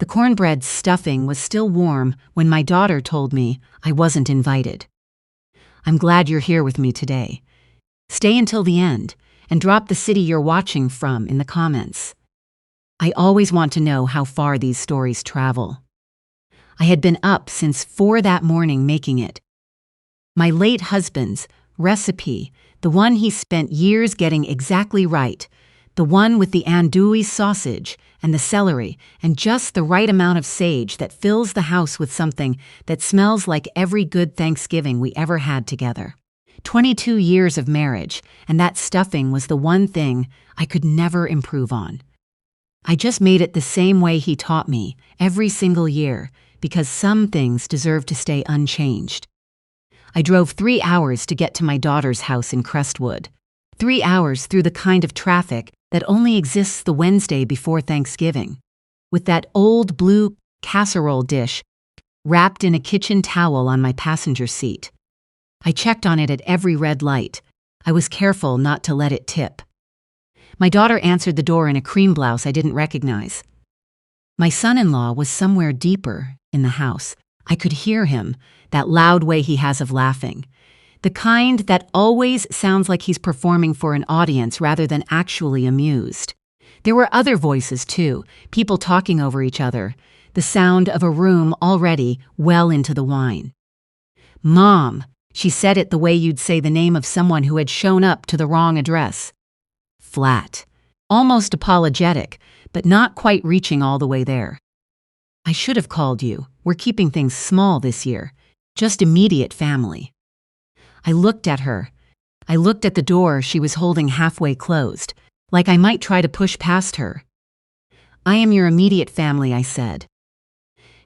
The cornbread stuffing was still warm when my daughter told me I wasn't invited. I'm glad you're here with me today. Stay until the end and drop the city you're watching from in the comments. I always want to know how far these stories travel. I had been up since 4 that morning making it. My late husband's recipe, the one he spent years getting exactly right, the one with the andouille sausage and the celery and just the right amount of sage that fills the house with something that smells like every good Thanksgiving we ever had together. 22 years of marriage, and that stuffing was the one thing I could never improve on. I just made it the same way he taught me every single year because some things deserve to stay unchanged. I drove 3 hours to get to my daughter's house in Crestwood. 3 hours through the kind of traffic that only exists the Wednesday before Thanksgiving, with that old blue casserole dish wrapped in a kitchen towel on my passenger seat. I checked on it at every red light. I was careful not to let it tip. My daughter answered the door in a cream blouse I didn't recognize. My son-in-law was somewhere deeper in the house. I could hear him, that loud way he has of laughing. The kind that always sounds like he's performing for an audience rather than actually amused. There were other voices too, people talking over each other, the sound of a room already well into the wine. Mom, she said it the way you'd say the name of someone who had shown up to the wrong address. Flat, almost apologetic, but not quite reaching all the way there. I should have called you. We're keeping things small this year, just immediate family. I looked at her. I looked at the door she was holding halfway closed, like I might try to push past her. I am your immediate family, I said.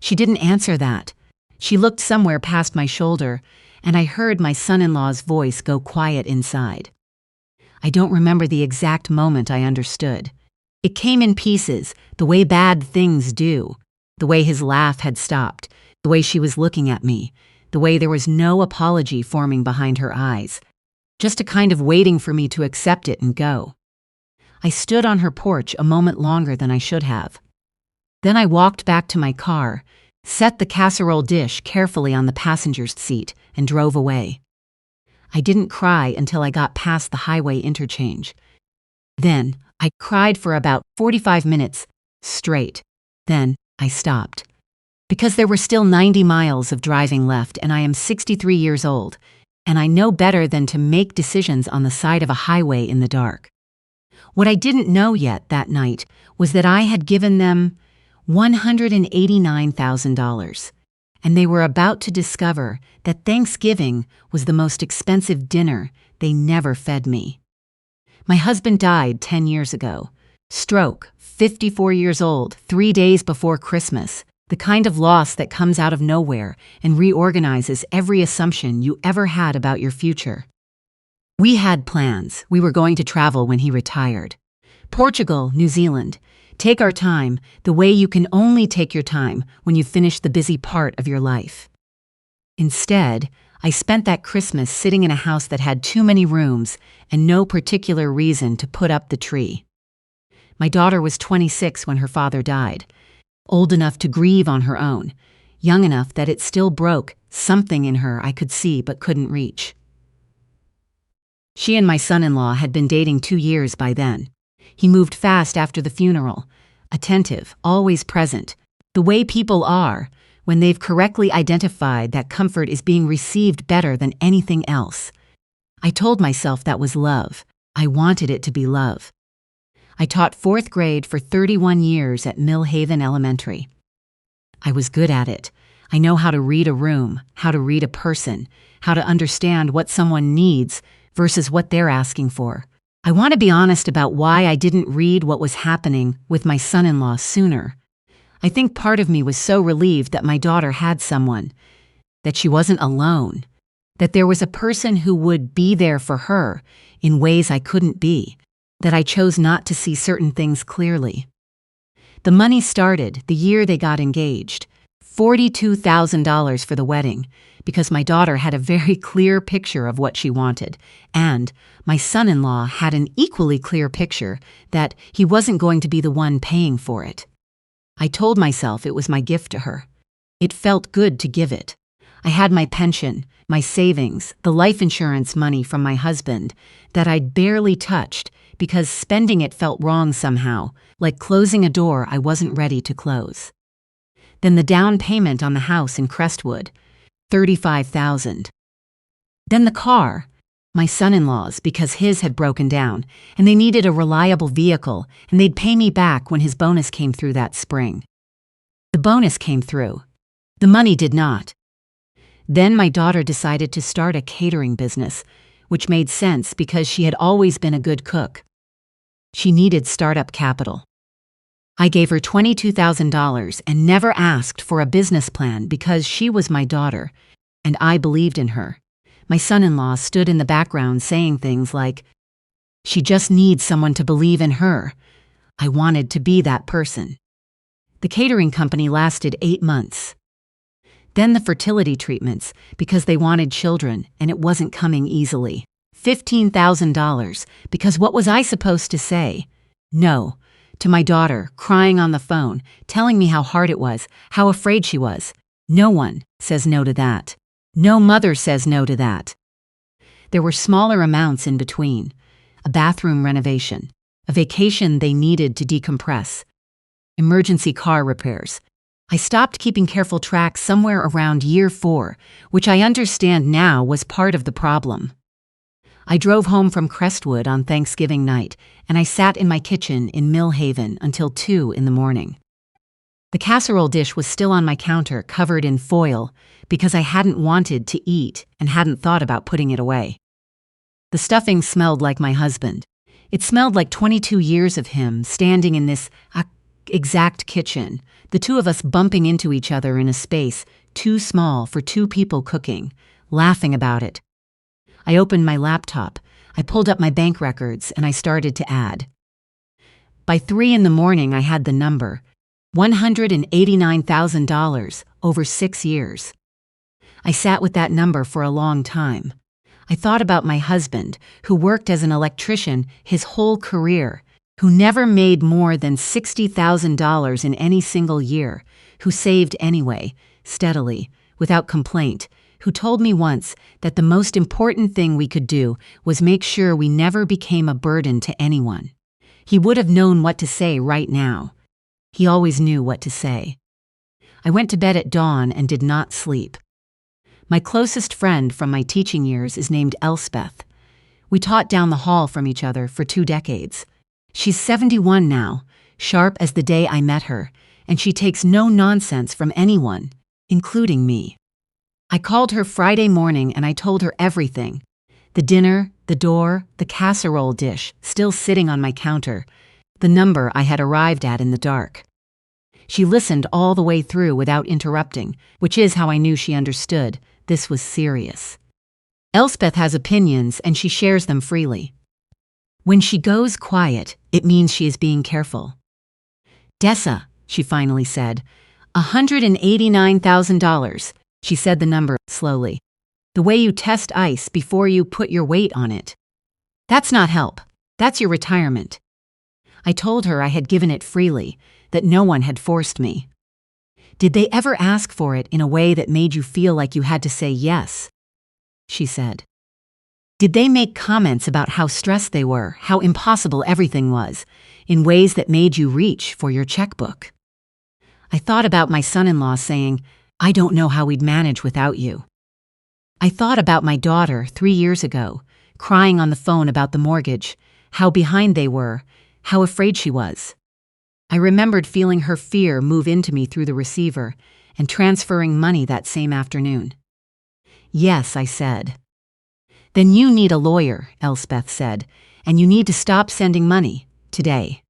She didn't answer that. She looked somewhere past my shoulder, and I heard my son-in-law's voice go quiet inside. I don't remember the exact moment I understood. It came in pieces, the way bad things do, the way his laugh had stopped, the way she was looking at me, the way there was no apology forming behind her eyes, just a kind of waiting for me to accept it and go. I stood on her porch a moment longer than I should have. Then I walked back to my car, set the casserole dish carefully on the passenger's seat, and drove away. I didn't cry until I got past the highway interchange. Then I cried for about 45 minutes straight. Then I stopped. Because there were still 90 miles of driving left and I am 63 years old, and I know better than to make decisions on the side of a highway in the dark. What I didn't know yet that night was that I had given them $189,000, and they were about to discover that Thanksgiving was the most expensive dinner they never fed me. My husband died 10 years ago. Stroke, 54 years old, 3 days before Christmas. The kind of loss that comes out of nowhere and reorganizes every assumption you ever had about your future. We had plans. We were going to travel when he retired. Portugal, New Zealand. Take our time, the way you can only take your time when you finish the busy part of your life. Instead, I spent that Christmas sitting in a house that had too many rooms and no particular reason to put up the tree. My daughter was 26 when her father died. Old enough to grieve on her own, young enough that it still broke something in her I could see but couldn't reach. She and my son-in-law had been dating 2 years by then. He moved fast after the funeral, attentive, always present, the way people are when they've correctly identified that comfort is being received better than anything else. I told myself that was love. I wanted it to be love. I taught 4th grade for 31 years at Mill Haven Elementary. I was good at it. I know how to read a room, how to read a person, how to understand what someone needs versus what they're asking for. I want to be honest about why I didn't read what was happening with my son-in-law sooner. I think part of me was so relieved that my daughter had someone, that she wasn't alone, that there was a person who would be there for her in ways I couldn't be, that I chose not to see certain things clearly. The money started the year they got engaged, $42,000 for the wedding, because my daughter had a very clear picture of what she wanted, and my son-in-law had an equally clear picture that he wasn't going to be the one paying for it. I told myself it was my gift to her. It felt good to give it. I had my pension, my savings, the life insurance money from my husband that I'd barely touched because spending it felt wrong somehow, like closing a door I wasn't ready to close. Then the down payment on the house in Crestwood, $35,000. Then the car, my son-in-law's, because his had broken down, and they needed a reliable vehicle, and they'd pay me back when his bonus came through that spring. The bonus came through. The money did not. Then my daughter decided to start a catering business, which made sense because she had always been a good cook. She needed startup capital. I gave her $22,000 and never asked for a business plan because she was my daughter, and I believed in her. My son-in-law stood in the background saying things like, "She just needs someone to believe in her." I wanted to be that person. The catering company lasted 8 months. Then the fertility treatments, because they wanted children and it wasn't coming easily. $15,000, because what was I supposed to say? No, to my daughter, crying on the phone, telling me how hard it was, how afraid she was. No one says no to that. No mother says no to that. There were smaller amounts in between. A bathroom renovation, a vacation they needed to decompress, emergency car repairs. I stopped keeping careful track somewhere around year 4, which I understand now was part of the problem. I drove home from Crestwood on Thanksgiving night, and I sat in my kitchen in Mill Haven until 2 in the morning. The casserole dish was still on my counter, covered in foil, because I hadn't wanted to eat and hadn't thought about putting it away. The stuffing smelled like my husband. It smelled like 22 years of him standing in this exact kitchen, the two of us bumping into each other in a space too small for 2 people cooking, laughing about it. I opened my laptop, I pulled up my bank records, and I started to add. By 3 in the morning I had the number, $189,000 over 6 years. I sat with that number for a long time. I thought about my husband, who worked as an electrician his whole career, who never made more than $60,000 in any single year, who saved anyway, steadily, without complaint, who told me once that the most important thing we could do was make sure we never became a burden to anyone. He would have known what to say right now. He always knew what to say. I went to bed at dawn and did not sleep. My closest friend from my teaching years is named Elspeth. We taught down the hall from each other for 2 decades. She's 71 now, sharp as the day I met her, and she takes no nonsense from anyone, including me. I called her Friday morning and I told her everything. The dinner, the door, the casserole dish still sitting on my counter, the number I had arrived at in the dark. She listened all the way through without interrupting, which is how I knew she understood. This was serious. Elspeth has opinions and she shares them freely. When she goes quiet, it means she is being careful. "Dessa," she finally said, $189,000. She said the number slowly. "The way you test ice before you put your weight on it. That's not help. That's your retirement." I told her I had given it freely, that no one had forced me. "Did they ever ask for it in a way that made you feel like you had to say yes?" she said. "Did they make comments about how stressed they were, how impossible everything was, in ways that made you reach for your checkbook?" I thought about my son-in-law saying, "I don't know how we'd manage without you." I thought about my daughter 3 years ago, crying on the phone about the mortgage, how behind they were, how afraid she was. I remembered feeling her fear move into me through the receiver and transferring money that same afternoon. "Yes," I said. "Then you need a lawyer," Elspeth said, "and you need to stop sending money, today."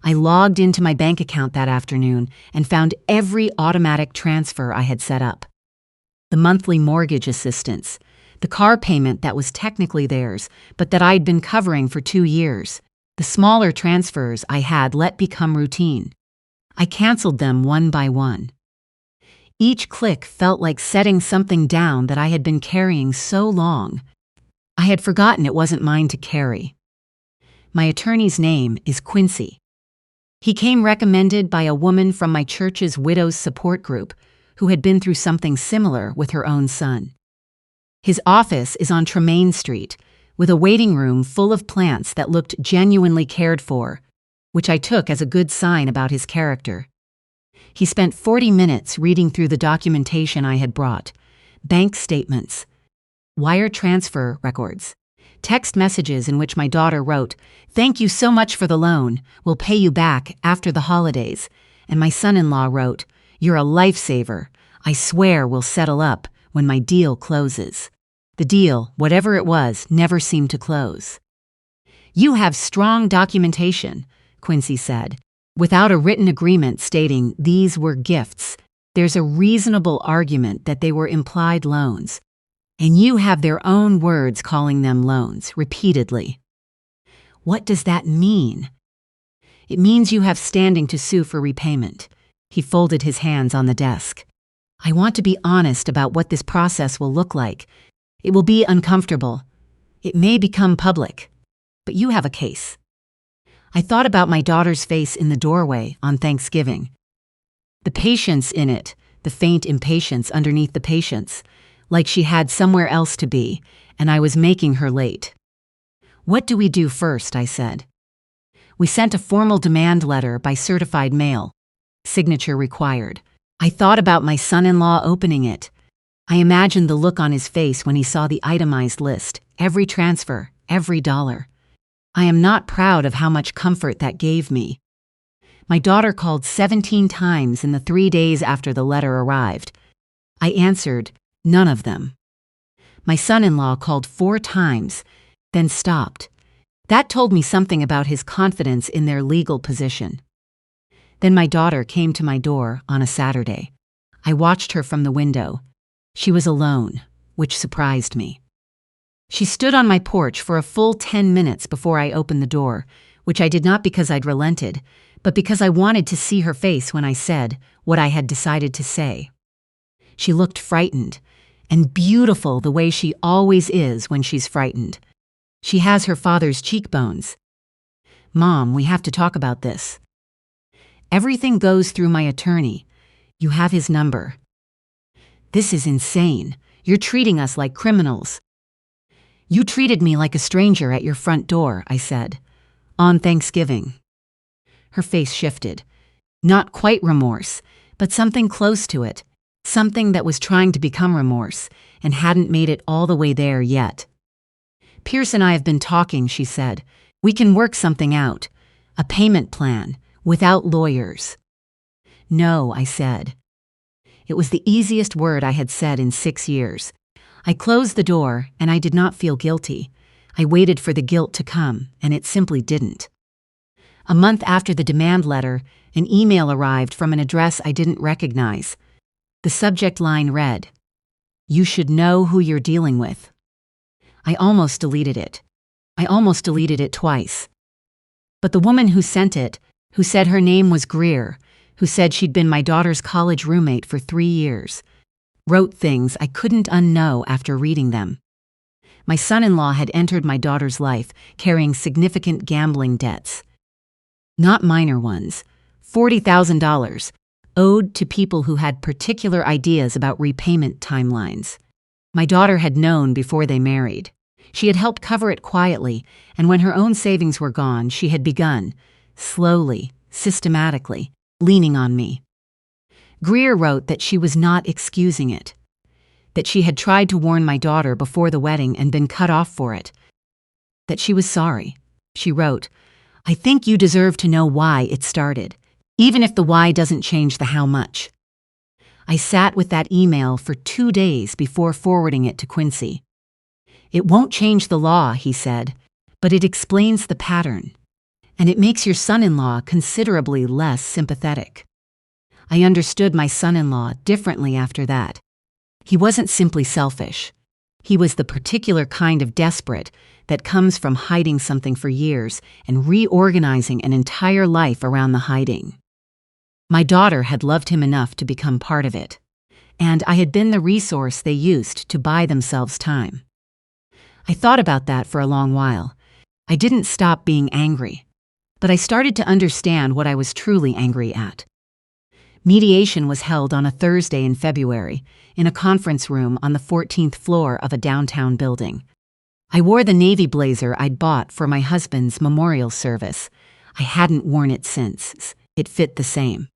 I logged into my bank account that afternoon and found every automatic transfer I had set up. The monthly mortgage assistance, the car payment that was technically theirs, but that I'd been covering for 2 years, the smaller transfers I had let become routine. I canceled them one by one. Each click felt like setting something down that I had been carrying so long. I had forgotten it wasn't mine to carry. My attorney's name is Quincy. He came recommended by a woman from my church's widows support group who had been through something similar with her own son. His office is on Tremaine Street, with a waiting room full of plants that looked genuinely cared for, which I took as a good sign about his character. He spent 40 minutes reading through the documentation I had brought: bank statements, wire transfer records, text messages in which my daughter wrote, "Thank you so much for the loan. We'll pay you back after the holidays." And my son-in-law wrote, "You're a lifesaver. I swear we'll settle up when my deal closes." The deal, whatever it was, never seemed to close. "You have strong documentation," Quincy said. "Without a written agreement stating these were gifts, there's a reasonable argument that they were implied loans. And you have their own words calling them loans, repeatedly." "What does that mean?" "It means you have standing to sue for repayment." He folded his hands on the desk. "I want to be honest about what this process will look like. It will be uncomfortable. It may become public. But you have a case." I thought about my daughter's face in the doorway on Thanksgiving. The patience in it, the faint impatience underneath the patience, like she had somewhere else to be, and I was making her late. "What do we do first?" I said. "We sent a formal demand letter by certified mail. Signature required." I thought about my son-in-law opening it. I imagined the look on his face when he saw the itemized list, every transfer, every dollar. I am not proud of how much comfort that gave me. My daughter called 17 times in the 3 days after the letter arrived. I answered none of them. My son-in-law called 4 times, then stopped. That told me something about his confidence in their legal position. Then my daughter came to my door on a Saturday. I watched her from the window. She was alone, which surprised me. She stood on my porch for a full 10 minutes before I opened the door, which I did not because I'd relented, but because I wanted to see her face when I said what I had decided to say. She looked frightened, and beautiful the way she always is when she's frightened. She has her father's cheekbones. "Mom, we have to talk about this." "Everything goes through my attorney. You have his number." "This is insane. You're treating us like criminals." "You treated me like a stranger at your front door," I said, "on Thanksgiving." Her face shifted. Not quite remorse, but something close to it. Something that was trying to become remorse and hadn't made it all the way there yet. "Pierce and I have been talking," she said. "We can work something out. A payment plan, without lawyers." "No," I said. It was the easiest word I had said in 6 years. I closed the door, and I did not feel guilty. I waited for the guilt to come, and it simply didn't. A month after the demand letter, an email arrived from an address I didn't recognize. The subject line read, "You should know who you're dealing with." I almost deleted it. I almost deleted it twice. But the woman who sent it, who said her name was Greer, who said she'd been my daughter's college roommate for 3 years, wrote things I couldn't unknow after reading them. My son-in-law had entered my daughter's life carrying significant gambling debts. Not minor ones, $40,000, owed to people who had particular ideas about repayment timelines. My daughter had known before they married. She had helped cover it quietly, and when her own savings were gone, she had begun, slowly, systematically, leaning on me. Greer wrote that she was not excusing it, that she had tried to warn my daughter before the wedding and been cut off for it, that she was sorry. She wrote, "I think you deserve to know why it started, even if the why doesn't change the how much." I sat with that email for 2 days before forwarding it to Quincy. "It won't change the law," he said, "but it explains the pattern. And it makes your son-in-law considerably less sympathetic." I understood my son-in-law differently after that. He wasn't simply selfish. He was the particular kind of desperate that comes from hiding something for years and reorganizing an entire life around the hiding. My daughter had loved him enough to become part of it, and I had been the resource they used to buy themselves time. I thought about that for a long while. I didn't stop being angry. but I started to understand what I was truly angry at. Mediation was held on a Thursday in February, in a conference room on the 14th floor of a downtown building. I wore the navy blazer I'd bought for my husband's memorial service. I hadn't worn it since. It fit the same.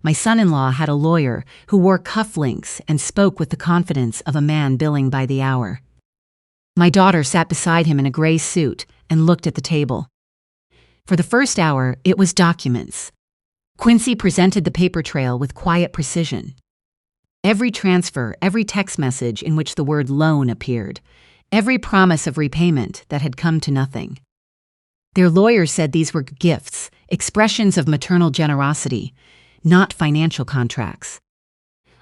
My son-in-law had a lawyer who wore cufflinks and spoke with the confidence of a man billing by the hour. My daughter sat beside him in a gray suit and looked at the table. For the first hour, it was documents. Quincy presented the paper trail with quiet precision. Every transfer, every text message in which the word loan appeared, every promise of repayment that had come to nothing. Their lawyer said these were gifts, expressions of maternal generosity, not financial contracts.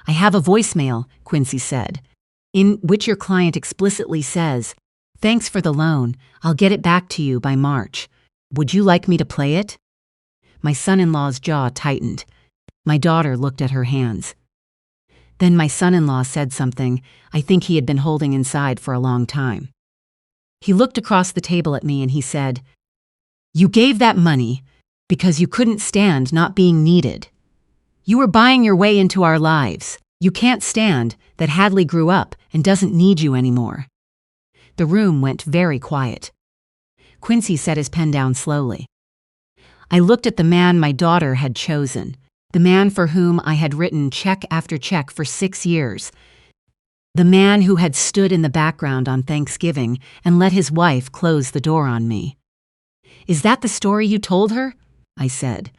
"I have a voicemail," Quincy said, "in which your client explicitly says, 'Thanks for the loan, I'll get it back to you by March. Would you like me to play it?'" My son-in-law's jaw tightened. My daughter looked at her hands. Then my son-in-law said something I think he had been holding inside for a long time. He looked across the table at me and he said, "You gave that money because you couldn't stand not being needed. You were buying your way into our lives. You can't stand that Hadley grew up and doesn't need you anymore." The room went very quiet. Quincy set his pen down slowly. I looked at the man my daughter had chosen, the man for whom I had written check after check for 6 years, the man who had stood in the background on Thanksgiving and let his wife close the door on me. "Is that the story you told her?" I said.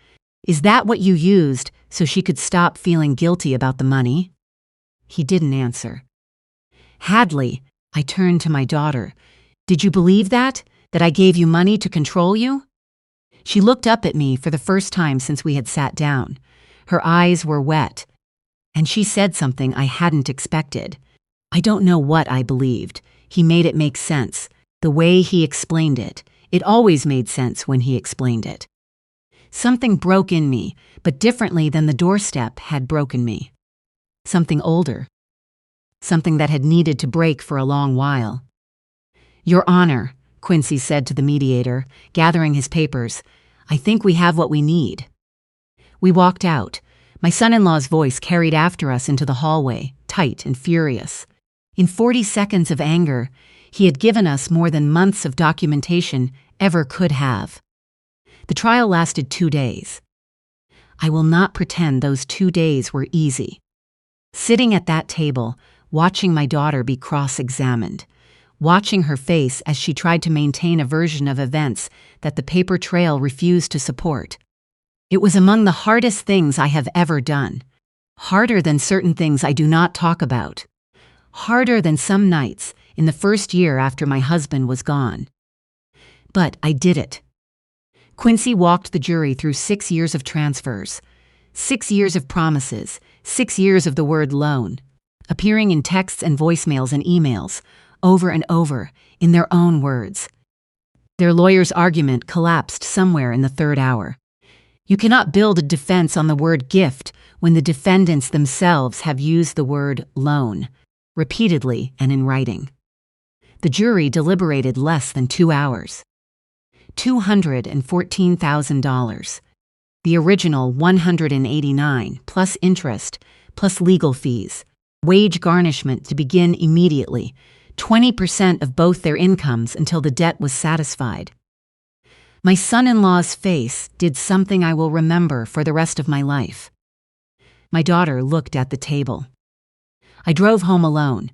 "Is that what you used so she could stop feeling guilty about the money?" He didn't answer. "Hadley," I turned to my daughter, "did you believe that I gave you money to control you?" She looked up at me for the first time since we had sat down. Her eyes were wet, and she said something I hadn't expected. I don't know what I believed. He made it make sense. The way he explained it. It always made sense when he explained it. Something broke in me, but differently than the doorstep had broken me. Something older. Something that had needed to break for a long while. "Your Honor," Quincy said to the mediator, gathering his papers, "I think we have what we need." We walked out. My son-in-law's voice carried after us into the hallway, tight and furious. In 40 seconds of anger, he had given us more than months of documentation ever could have. The trial lasted 2 days. I will not pretend those 2 days were easy. Sitting at that table, watching my daughter be cross-examined, watching her face as she tried to maintain a version of events that the paper trail refused to support. It was among the hardest things I have ever done. Harder than certain things I do not talk about. Harder than some nights in the first year after my husband was gone. But I did it. Quincy walked the jury through 6 years of transfers, 6 years of promises, 6 years of the word loan, appearing in texts and voicemails and emails, over and over, in their own words. Their lawyer's argument collapsed somewhere in the 3rd hour. You cannot build a defense on the word gift when the defendants themselves have used the word loan, repeatedly and in writing. The jury deliberated less than 2 hours. $214,000. The original $189, plus interest, plus legal fees. Wage garnishment to begin immediately, 20% of both their incomes until the debt was satisfied. My son-in-law's face did something I will remember for the rest of my life. My daughter looked at the table. I drove home alone.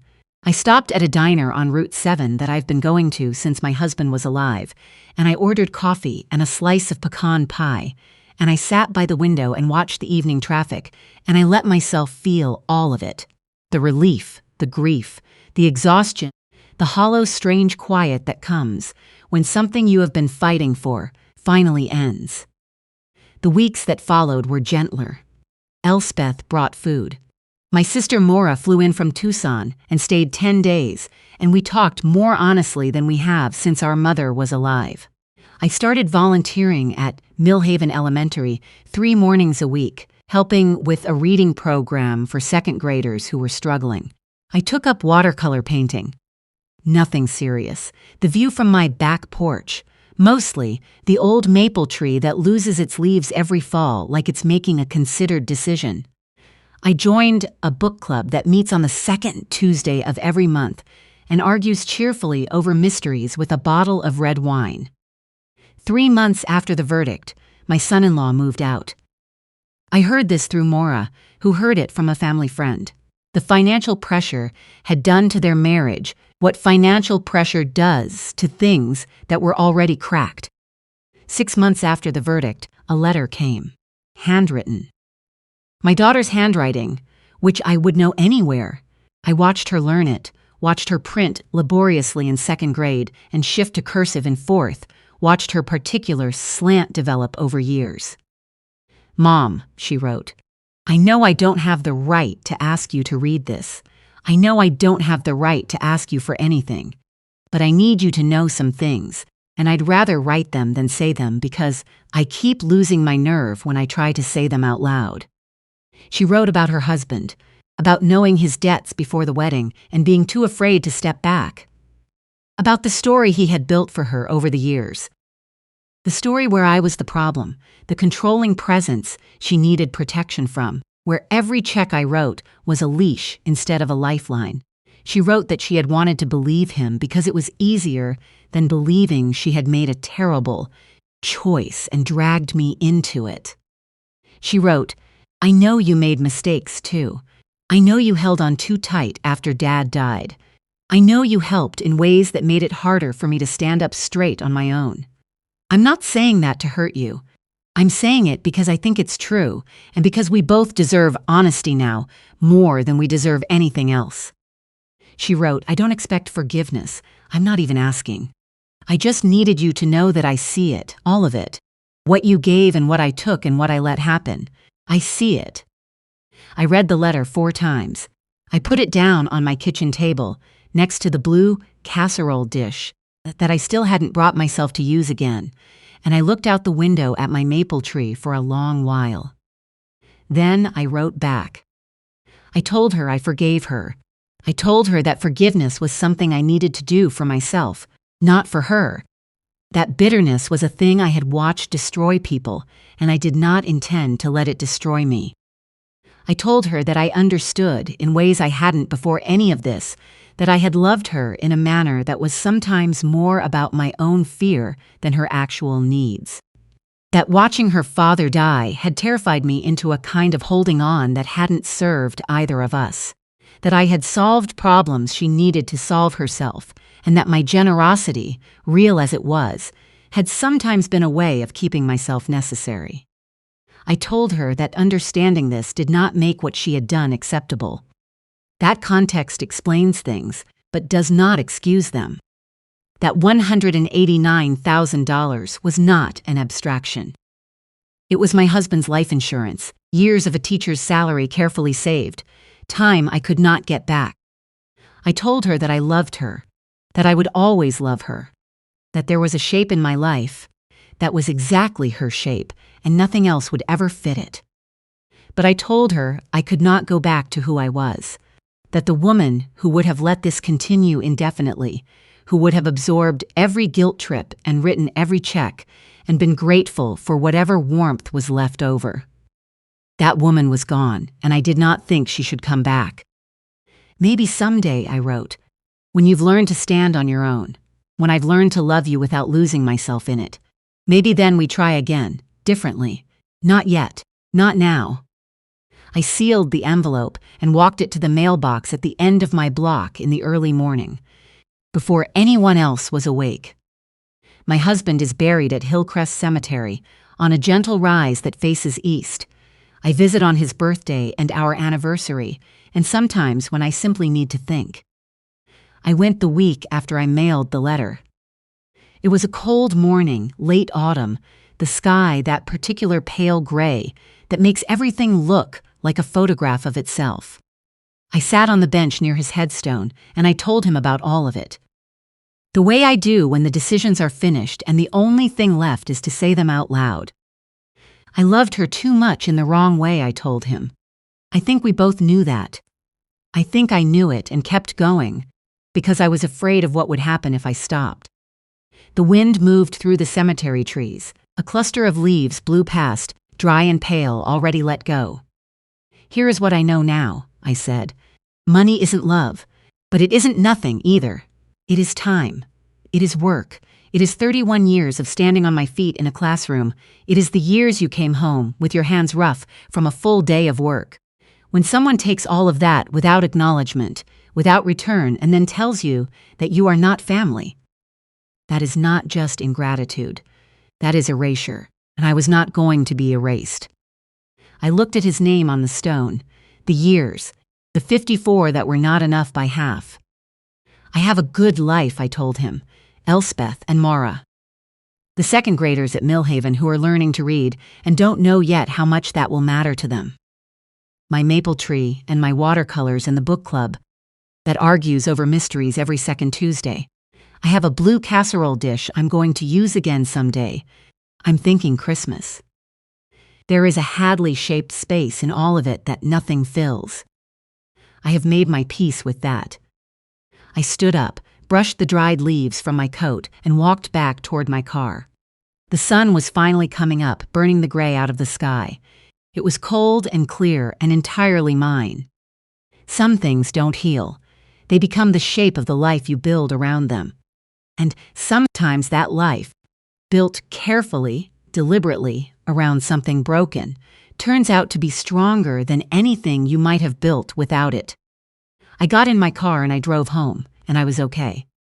I stopped at a diner on Route 7 that I've been going to since my husband was alive, and I ordered coffee and a slice of pecan pie, and I sat by the window and watched the evening traffic, and I let myself feel all of it. The relief, the grief, the exhaustion, the hollow, strange quiet that comes when something you have been fighting for finally ends. The weeks that followed were gentler. Elspeth brought food. My sister Maura flew in from Tucson and stayed 10 days, and we talked more honestly than we have since our mother was alive. I started volunteering at Millhaven Elementary 3 mornings a week, helping with a reading program for 2nd graders who were struggling. I took up watercolor painting. Nothing serious. The view from my back porch, Mostly, the old maple tree that loses its leaves every fall like it's making a considered decision. I joined a book club that meets on the second Tuesday of every month and argues cheerfully over mysteries with a bottle of red wine. 3 months after the verdict, my son-in-law moved out. I heard this through Maura, who heard it from a family friend. The financial pressure had done to their marriage what financial pressure does to things that were already cracked. 6 months after the verdict, a letter came, handwritten. My daughter's handwriting, which I would know anywhere. I watched her learn it, watched her print laboriously in 2nd grade and shift to cursive in 4th, watched her particular slant develop over years. "Mom," she wrote, "I know I don't have the right to ask you to read this. I know I don't have the right to ask you for anything. But I need you to know some things, and I'd rather write them than say them because I keep losing my nerve when I try to say them out loud." She wrote about her husband, about knowing his debts before the wedding and being too afraid to step back, about the story he had built for her over the years. The story where I was the problem, the controlling presence she needed protection from, where every check I wrote was a leash instead of a lifeline. She wrote that she had wanted to believe him because it was easier than believing she had made a terrible choice and dragged me into it. She wrote, "I know you made mistakes too. I know you held on too tight after Dad died. I know you helped in ways that made it harder for me to stand up straight on my own. I'm not saying that to hurt you. I'm saying it because I think it's true, and because we both deserve honesty now more than we deserve anything else." She wrote, "I don't expect forgiveness. I'm not even asking. I just needed you to know that I see it, all of it. What you gave and what I took and what I let happen. I see it." I read the letter 4 times. I put it down on my kitchen table, next to the blue casserole dish that I still hadn't brought myself to use again, and I looked out the window at my maple tree for a long while. Then I wrote back. I told her I forgave her. I told her that forgiveness was something I needed to do for myself, not for her. That bitterness was a thing I had watched destroy people, and I did not intend to let it destroy me. I told her that I understood, in ways I hadn't before any of this, that I had loved her in a manner that was sometimes more about my own fear than her actual needs. That watching her father die had terrified me into a kind of holding on that hadn't served either of us. That I had solved problems she needed to solve herself, and that my generosity, real as it was, had sometimes been a way of keeping myself necessary. I told her that understanding this did not make what she had done acceptable. That context explains things, but does not excuse them. That $189,000 was not an abstraction. It was my husband's life insurance, years of a teacher's salary carefully saved, time I could not get back. I told her that I loved her, that I would always love her, that there was a shape in my life that was exactly her shape and nothing else would ever fit it. But I told her I could not go back to who I was, that the woman who would have let this continue indefinitely, who would have absorbed every guilt trip and written every check and been grateful for whatever warmth was left over. That woman was gone, and I did not think she should come back. Maybe someday, I wrote, when you've learned to stand on your own, when I've learned to love you without losing myself in it, maybe then we try again, differently. Not yet, not now. I sealed the envelope and walked it to the mailbox at the end of my block in the early morning, before anyone else was awake. My husband is buried at Hillcrest Cemetery, on a gentle rise that faces east. I visit on his birthday and our anniversary, and sometimes when I simply need to think. I went the week after I mailed the letter. It was a cold morning, late autumn, the sky that particular pale gray that makes everything look like a photograph of itself. I sat on the bench near his headstone, and I told him about all of it. The way I do when the decisions are finished and the only thing left is to say them out loud. I loved her too much in the wrong way, I told him. I think we both knew that. I think I knew it and kept going, because I was afraid of what would happen if I stopped. The wind moved through the cemetery trees. A cluster of leaves blew past, dry and pale, already let go. Here is what I know now, I said. Money isn't love, but it isn't nothing either. It is time. It is work. It is 31 years of standing on my feet in a classroom. It is the years you came home, with your hands rough, from a full day of work. When someone takes all of that without acknowledgement, without return, and then tells you that you are not family, that is not just ingratitude. That is erasure, and I was not going to be erased. I looked at his name on the stone, the years, the 54 that were not enough by half. I have a good life, I told him, Elspeth and Maura. The second graders at Millhaven who are learning to read and don't know yet how much that will matter to them. My maple tree and my watercolors in the book club that argues over mysteries every second Tuesday. I have a blue casserole dish I'm going to use again someday. I'm thinking Christmas. There is a Hadley-shaped space in all of it that nothing fills. I have made my peace with that. I stood up, brushed the dried leaves from my coat, and walked back toward my car. The sun was finally coming up, burning the gray out of the sky. It was cold and clear and entirely mine. Some things don't heal. They become the shape of the life you build around them. And sometimes that life, built carefully, deliberately, around something broken, turns out to be stronger than anything you might have built without it. I got in my car and I drove home, and I was okay.